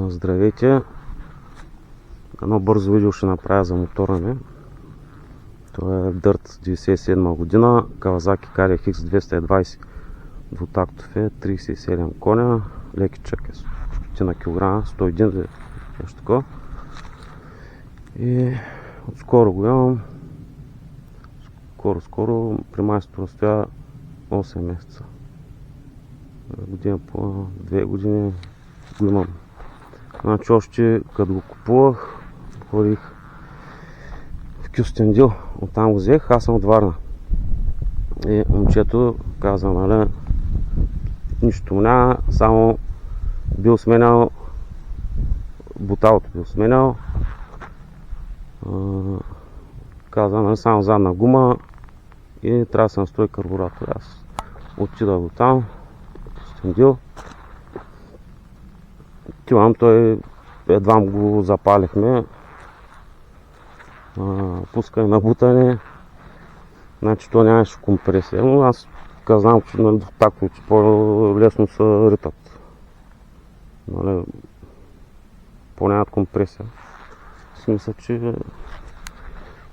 Здравейте! Едно бързо видео ще направя за мотора ми. Това е Dirt 97 година, Kawasaki KRX 220 двутактов е, 37 коня, лекичък е, 100 на килограма, 101 нещо такова. И отскоро го имам. Скоро при майстора стоя 8 месеца. Година по 2 години го имам. Значи още като го купувах, ходих в Кюстендил, оттам го взех, аз съм от Варна. И момчето каза, нали, нищо му няма, само бил сменял, буталото бил сменял. Каза, нали, само задна гума и трябва да се настрои карбуратор. Аз отидах до там, Кюстендил. Отивам, той едва го запалихме. Пускай на бутане. Значи то нямаше компресия, но аз казвам, че нали, таковете по-лесно се ритат. Нали, по-нямат компресия. В смисъл, че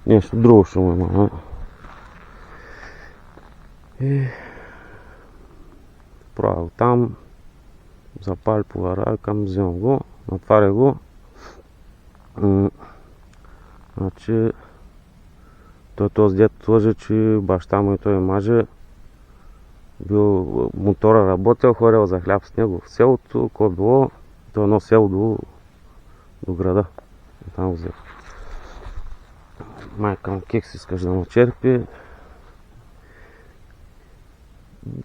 нещо друго ще му има. И правя го там, запали повара, към вземам го, натваря го. Значи този дед лъже, че баща му и той маже бил мотора работил, ходил за хляб с него в селото, кое било, то едно село до града. И там го взех. Майка му кекс искаш да му черпи.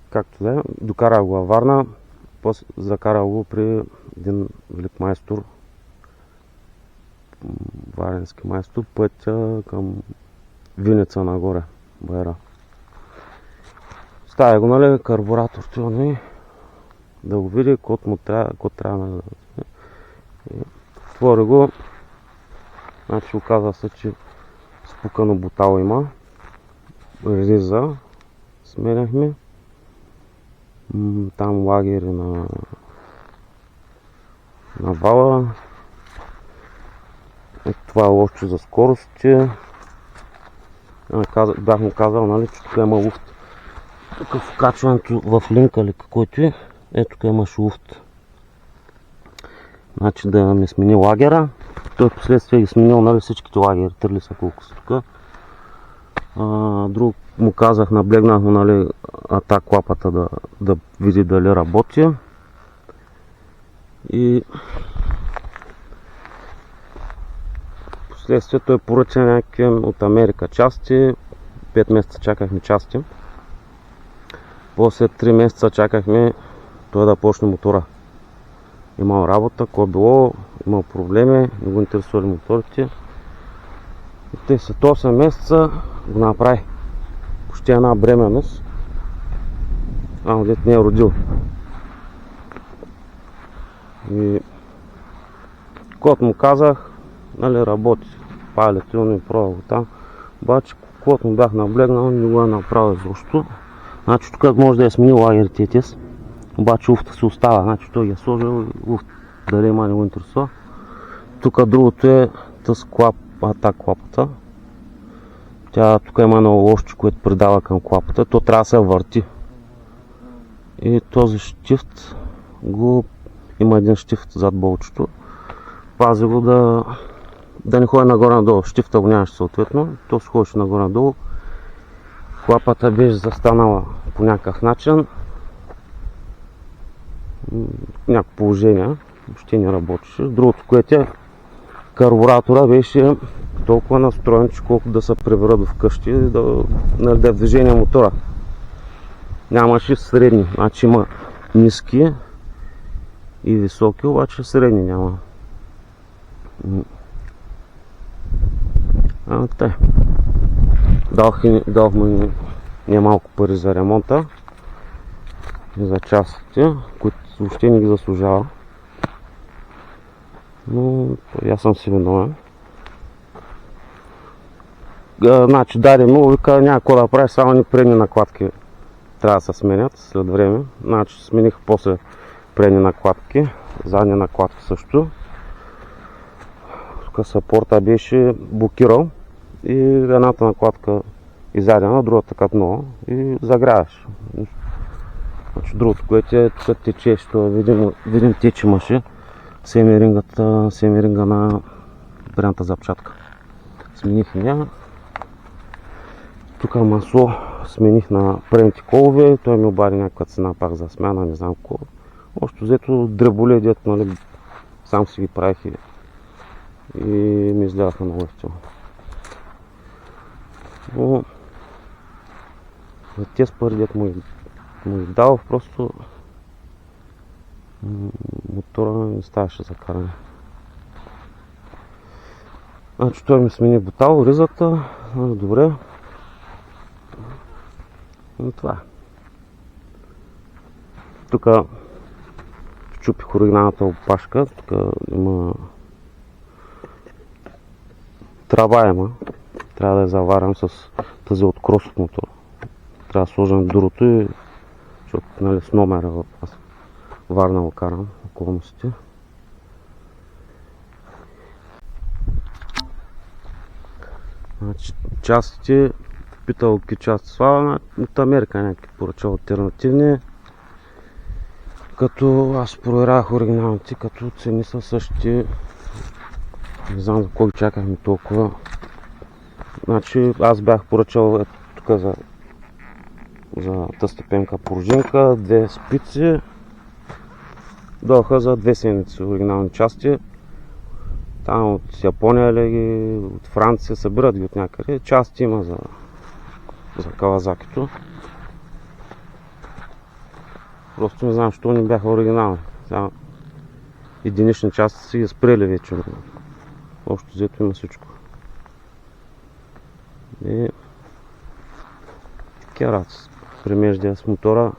Както да е, докарах го във Варна, после закарах го при един велик майстор, варенски майстор, пътя към Виница нагоре, Байра. Ставя го, нали, карбуратор, да го види, код му трябва да... Отвори го, значи оказва се, че спукано бутало има, риза, сменяхме, там лагери на вала. Това е лошо за скорости. Бях му казал, нали, че тук има луфт. Тук в качването в линка или каквото е, тук имаш луфт. Значи да ми смени лагера. Той в последствие ги сменил, нали, всичките лагери, търли са колко са тук. Друг му казах, наблегнах му, нали, атак клапата да види дали работи. И вследствие той поръча някакви от Америка части. 5 месеца чакахме части. После 3 месеца чакахме той да почне мотора. Имал работа, кое било, имал проблеми, не го интересували моторите. И те след 8 месеца го направи. Почти една бременност. Дет не е родил. И когато му казах, нали, работи, палят, и пробва го там. Обаче, когато му бях наблегнал, не го е направил изобщо. Значи тук може да е сменил лагерите, обаче луфта се остава. Значи той ги е сложил, луфт дали има, не го интересува. Тук другото е тъс атак клапата. Тук има едно лошче, което придава към клапата. То трябва да се върти. И този щифт има един щифт зад болчето. Пази го да не ходи нагоре-надолу. Щифта го нямаше съответно. То се ходеше нагоре-надолу. Клапата беше застанала по някакъв начин. Някакво положение. Въобще не работеше. Другото, което е, карбуратора беше толкова настроен, че колко да се превърна вкъщи, да е в движение мотора. Нямаше средни. Значи има ниски и високи, обаче средни няма. Дах му немалко пари за ремонта и за частите, които въобще не ги заслужава. Но аз съм си виновен. Значи даде му, вика, няма какво да прави, само ни предни накладки трябва да се сменят след време. Значи смених после предни накладки, задни накладки също. Тук съпорта беше блокирал и едната накладка издадена, другата като нова и загряваш. Значи другото, което е тук тече, що видим тече имаше семеринга на предната запчатка. Смених я. Тук масло смених на предните колове, той ми обади някаква цена пак за смяна, не знам какво. Общо взето дреболе, дето нали, сам си ги правих и ми изляха много ефтино. Но за тези пари, дето му издавах, просто мотора не ставаше за каране. Значи той ми смени бутал, ризата, добре. И това. Тук щупих оригиналната опашка, тук има трава, трябва да я заварям с тази от крос от мотора. Трябва да сложим дурото и защото нали, с номера в Варна го карам околностите. Значи, частите, питал какви части слава, от Америка някакви поръчал алтернативни. Като аз проверявах оригиналните, като цени са същите. Не знам за кой чакахме толкова. Значи аз бях поръчал тук за тъстъпенка пружинка, две спици. Дойдоха за 2 седмици оригинални части. Там от Япония или от Франция събират ги от някъде. Части има за Кавазакито. Просто не знам, защо не бяха оригинални. Сега единични части си ги спрели вече. Общо взето има всичко. И керат премеждия с мотора.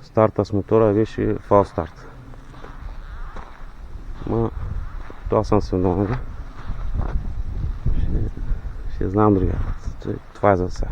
Старта с мотора беше фал старт. Това съм се виновен. Ще знам другия. Това е за сега.